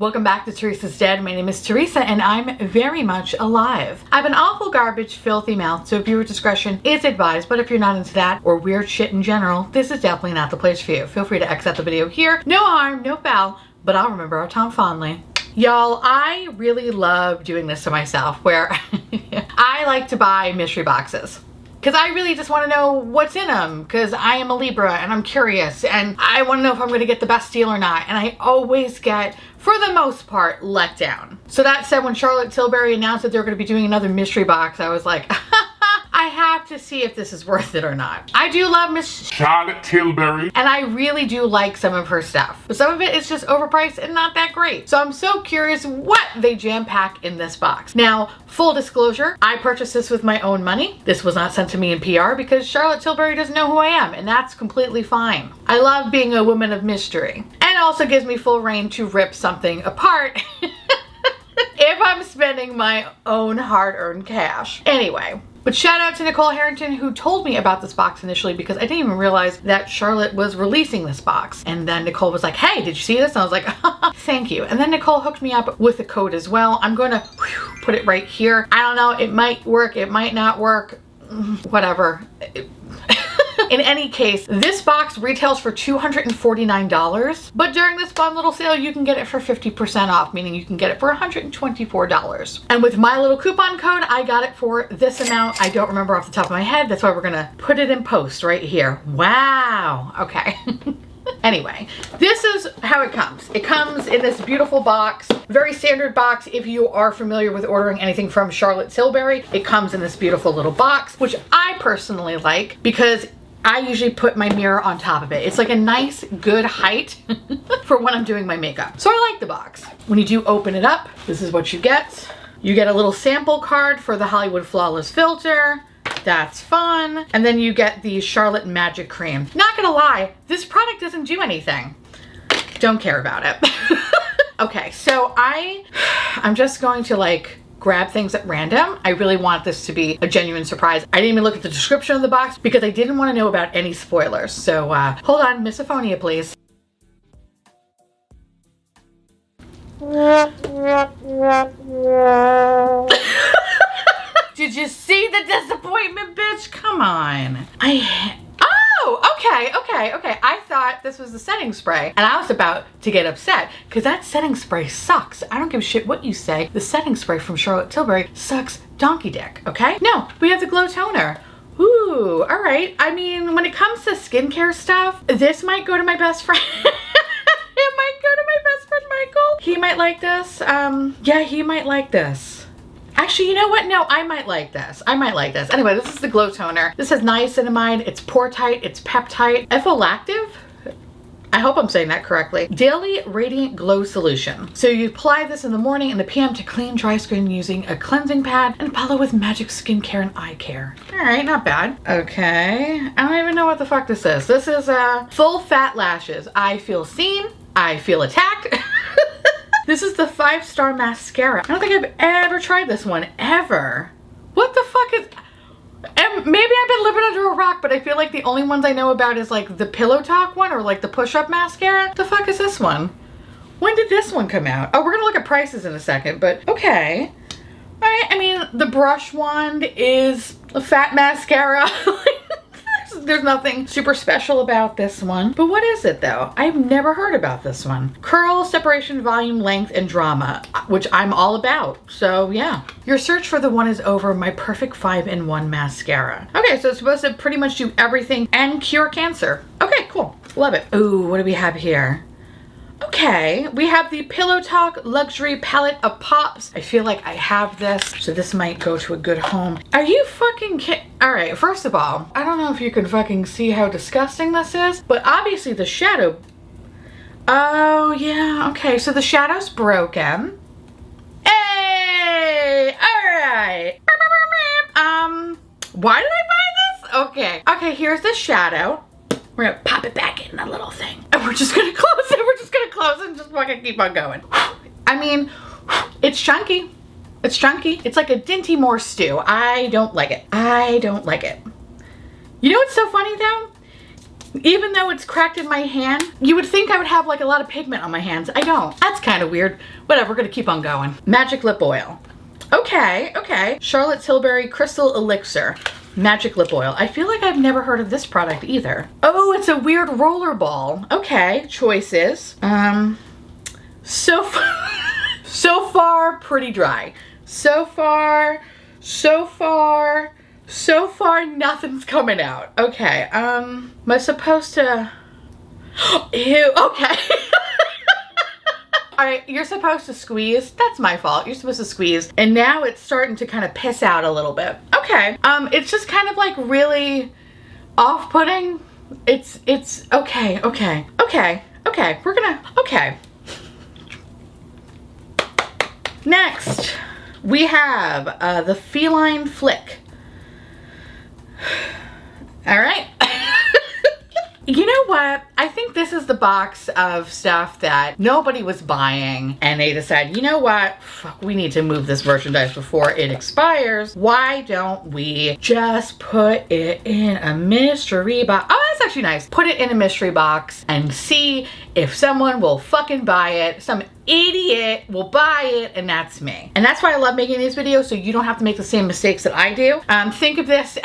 Welcome back to Teresa's Dead. My name is Teresa and I'm very much alive. I have an awful garbage, filthy mouth, so viewer discretion is advised, but if you're not into that or weird shit in general, this is definitely not the place for you. Feel free to exit the video here. No harm, no foul, but I'll remember our time fondly. Y'all, I really love doing this to myself where I like to buy mystery boxes. Because I really just want to know what's in them, because I am a Libra and I'm curious and I want to know if I'm going to get the best deal or not, and I always get, for the most part, let down. So that said, when Charlotte Tilbury announced that they were going to be doing another mystery box, I was like, I have to see if this is worth it or not. I do love Miss Charlotte Tilbury, and I really do like some of her stuff, but some of it is just overpriced and not that great. So I'm so curious what they jam-pack in this box. Now, full disclosure, I purchased this with my own money. This was not sent to me in PR because Charlotte Tilbury doesn't know who I am, and that's completely fine. I love being a woman of mystery, and it also gives me full reign to rip something apart if I'm spending my own hard-earned cash. Anyway. But shout out to Nicole who told me about this box initially, because I didn't even realize that Charlotte was releasing this box. And then Nicole was like, hey, did you see this? And I was like, thank you. And then Nicole hooked me up with a code as well. I'm going to put it right here. I don't know, it might work, it might not work, whatever. In any case, this box retails for $249, but during this fun little sale, you can get it for 50% off, meaning you can get it for $124. And with my little coupon code, I got it for this amount. I don't remember off the top of my head. That's why we're gonna put it in post right here. Wow, okay. Anyway, this is how it comes. It comes in this beautiful box, very standard box. If you are familiar with ordering anything from Charlotte Tilbury, it comes in this beautiful little box, which I personally like because I usually put my mirror on top of it. It's like a nice, good height for when I'm doing my makeup. So I like the box. When you do open it up, this is what you get. You get a little sample card for the Hollywood Flawless filter. That's fun. And then you get the Charlotte Magic Cream. Not gonna lie, this product doesn't do anything. Don't care about it. Okay, so I'm just going to like grab things at random. I really want this to be a genuine surprise. I didn't even look at the description of the box because I didn't want to know about any spoilers. So hold on, misophonia, please. Did you see the disappointment, bitch? Come on. Oh, okay. I thought this was the setting spray and I was about to get upset because that setting spray sucks. I don't give a shit what you say. The setting spray from Charlotte Tilbury sucks donkey dick, okay? No, we have the glow toner. Ooh, all right. I mean, when it comes to skincare stuff, this might go to my best friend. It might go to my best friend, Michael. He might like this. Yeah, he might like this. Actually, you know what? No, I might like this. I might like this. Anyway, this is the glow toner. This has niacinamide, it's pore tight, it's peptide, efflactive. I hope I'm saying that correctly. Daily Radiant Glow Solution. So you apply this in the morning and the PM to clean dry skin using a cleansing pad and follow with magic skincare and eye care. All right, not bad. Okay, I don't even know what the fuck this is. This is full fat lashes. I feel seen, I feel attacked. This is the 5-star mascara. I don't think I've ever tried this one, ever. What the fuck is... And maybe I've been living under a rock, but I feel like the only ones I know about is like the Pillow Talk one or like the push-up mascara. The fuck is this one? When did this one come out? Oh, we're gonna look at prices in a second, but okay. All right, I mean, the brush wand is a fat mascara. There's nothing super special about this one. But what is it though? I've never heard about this one. Curl, separation, volume, length, and drama, which I'm all about. So yeah. Your search for the one is over. My perfect 5-in-1 mascara. Okay, so it's supposed to pretty much do everything and cure cancer. Okay, cool. Love it. Ooh, what do we have here? Okay, we have the Pillow Talk Luxury Palette of Pops. I feel like I have this, so this might go to a good home. Are you fucking kidding? All right, first of all, I don't know if you can fucking see how disgusting this is, but obviously the shadow. Oh yeah, okay, so the shadow's broken. Hey, all right. Why did I buy this? Okay, here's the shadow. We're gonna pop it back in the little thing. And we're just gonna close it. We're just gonna close it and just fucking keep on going. I mean, it's chunky. It's chunky. It's like a Dinty Moore stew. I don't like it. I don't like it. You know what's so funny though? Even though it's cracked in my hand, you would think I would have like a lot of pigment on my hands. I don't. That's kind of weird. Whatever, we're gonna keep on going. Magic lip oil. Okay, okay. Charlotte Tilbury Crystal Elixir. Magic lip oil. I feel like I've never heard of this product either. Oh, it's a weird roller ball. Okay, choices. So far, pretty dry. So far, nothing's coming out. Okay, am I supposed to, ew, okay. All right, you're supposed to squeeze. That's my fault. You're supposed to squeeze. And now it's starting to kind of piss out a little bit. Okay. It's just kind of like really off-putting. It's okay. We're gonna, okay. Next, we have the Feline Flick. All right. You know what? I think this is the box of stuff that nobody was buying and they decided, you know what? Fuck, we need to move this merchandise before it expires. Why don't we just put it in a mystery box? Oh, that's actually nice. Put it in a mystery box and see if someone will fucking buy it. Some idiot will buy it, and that's me. And that's why I love making these videos, so you don't have to make the same mistakes that I do. Think of this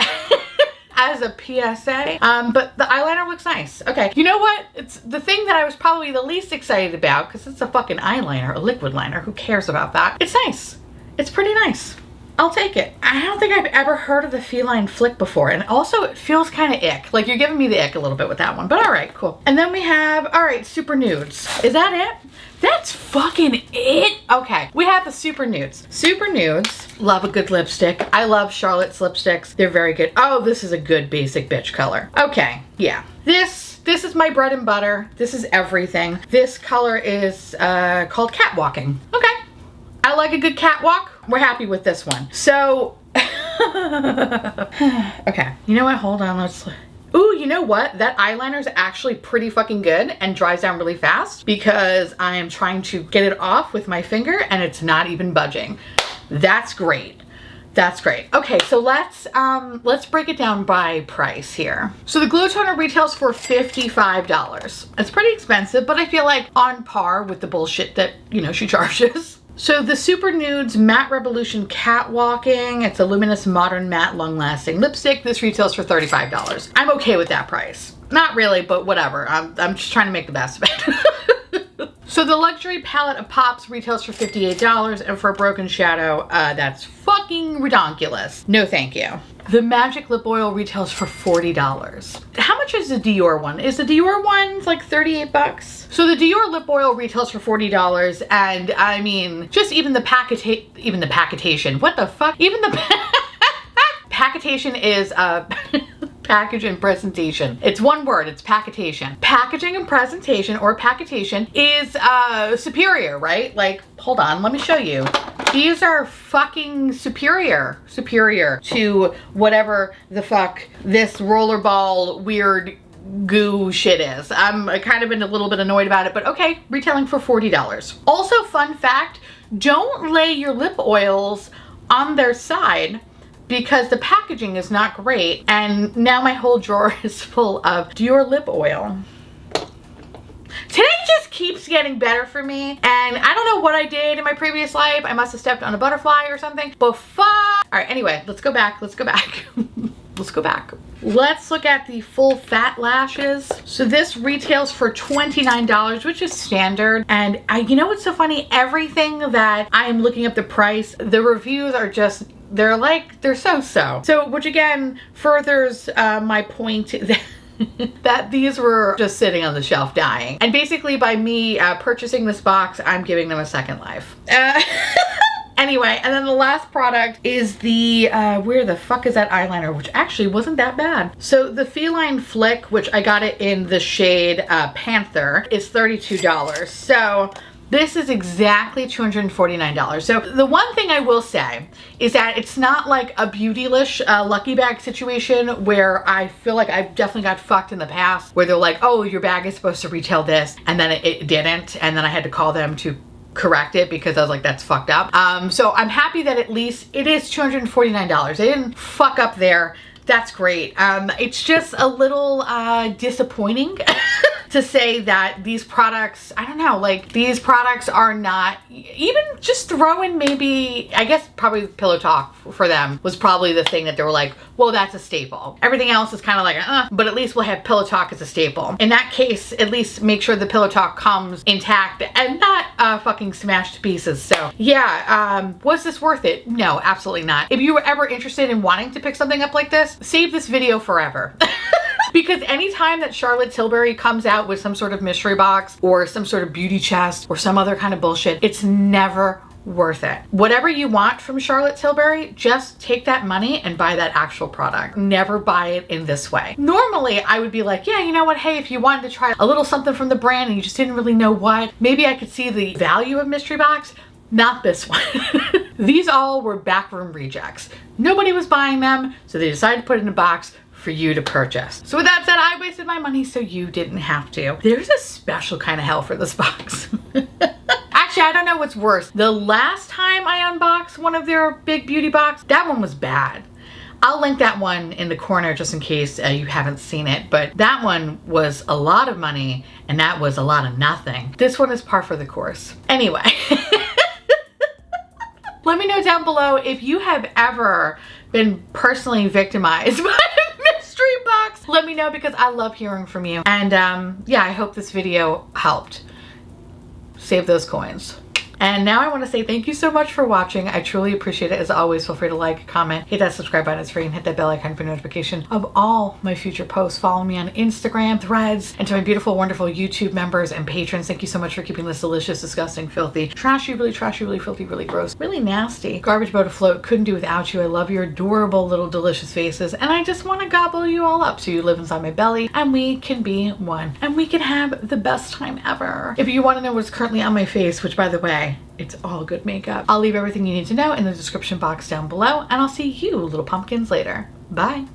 as a PSA, but the eyeliner looks nice. Okay, you know what? It's the thing that I was probably the least excited about because it's a fucking eyeliner, a liquid liner. Who cares about that? It's nice. It's pretty nice. I'll take it. I don't think I've ever heard of the Feline Flick before, and also it feels kind of ick. Like you're giving me the ick a little bit with that one, but all right, cool. And then we have, all right, Super Nudes. Is that it? That's fucking it. Okay, we have the Super Nudes. Super Nudes, love a good lipstick. I love Charlotte's lipsticks. They're very good. Oh, this is a good basic bitch color. Okay, yeah. This is my bread and butter. This is everything. This color is called Catwalking. Okay, I like a good catwalk. We're happy with this one. So, okay, you know what? Hold on, let's. Ooh, you know what? That eyeliner is actually pretty fucking good and dries down really fast because I am trying to get it off with my finger and it's not even budging. That's great. That's great. Okay, so let's break it down by price here. So the glue toner retails for $55. It's pretty expensive, but I feel like on par with the bullshit that, you know, she charges. So the Super Nudes Matte Revolution Catwalking, it's a luminous modern matte long-lasting lipstick. This retails for $35. I'm okay with that price. Not really, but whatever. I'm just trying to make the best of it. So the luxury palette of Pops retails for $58, and for a Broken Shadow, that's fucking redonkulous. No thank you. The Magic Lip Oil retails for $40. How much is the Dior one? Is the Dior one like 38 bucks? So the Dior lip oil retails for $40, and I mean, just even the packetation, what the fuck? Even the packetation is package and presentation. It's one word, it's packetation. Packaging and presentation, or packetation, is superior, right? Like, hold on, let me show you. These are fucking superior to whatever the fuck this rollerball weird goo shit is. I'm kind of been a little bit annoyed about it, but okay, retailing for $40. Also, fun fact, don't lay your lip oils on their side because the packaging is not great, and now my whole drawer is full of Dior lip oil. Today just keeps getting better for me, and I don't know what I did in my previous life. I must have stepped on a butterfly or something, but fuck. All right, anyway, let's go back. Let's go back. Let's look at the full fat lashes. So this retails for $29, which is standard. And you know what's so funny? Everything that I am looking up the price, the reviews are just, they're so-so. So, which again, furthers my point that that these were just sitting on the shelf dying. And basically by me purchasing this box, I'm giving them a second life. Anyway, and then the last product is the, where the fuck is that eyeliner, which actually wasn't that bad. So the Feline Flick, which I got it in the shade Panther, is $32. So this is exactly $249. So the one thing I will say is that it's not like a Beautylish lucky bag situation where I feel like I've definitely got fucked in the past, where they're like, oh, your bag is supposed to retail this, and then it didn't, and then I had to call them to correct it because I was like, that's fucked up. So I'm happy that at least it is $249. They didn't fuck up their That's great. It's just a little disappointing to say that these products, I don't know, like these products are not, even just throw in maybe, I guess probably Pillow Talk for them was probably the thing that they were like, well, that's a staple. Everything else is kind of like, but at least we'll have Pillow Talk as a staple. In that case, at least make sure the Pillow Talk comes intact and not fucking smashed to pieces. So yeah, was this worth it? No, absolutely not. If you were ever interested in wanting to pick something up like this, save this video forever. Because anytime that Charlotte Tilbury comes out with some sort of mystery box or some sort of beauty chest or some other kind of bullshit, it's never worth it. Whatever you want from Charlotte Tilbury, just take that money and buy that actual product. Never buy it in this way. Normally, I would be like, yeah, you know what? Hey, if you wanted to try a little something from the brand and you just didn't really know what, maybe I could see the value of mystery box. Not this one. These all were backroom rejects. Nobody was buying them, so they decided to put it in a box for you to purchase. So with that said, I wasted my money so you didn't have to. There's a special kind of hell for this box. Actually, I don't know what's worse. The last time I unboxed one of their big beauty box, that one was bad. I'll link that one in the corner just in case you haven't seen it, but that one was a lot of money and that was a lot of nothing. This one is par for the course. Anyway. Let me know down below if you have ever been personally victimized by a mystery box. Let me know because I love hearing from you. And yeah, I hope this video helped. Save those coins. And now I want to say thank you so much for watching. I truly appreciate it. As always, feel free to like, comment, hit that subscribe button, it's free, and hit that bell icon for notification of all my future posts. Follow me on Instagram, Threads, and to my beautiful, wonderful YouTube members and patrons, thank you so much for keeping this delicious, disgusting, filthy, trashy, really filthy, really gross, really nasty garbage boat afloat. Couldn't do without you. I love your adorable little delicious faces, and I just want to gobble you all up so you live inside my belly, and we can be one, and we can have the best time ever. If you want to know what's currently on my face, which by the way, it's all good makeup, I'll leave everything you need to know in the description box down below, and I'll see you little pumpkins later. Bye.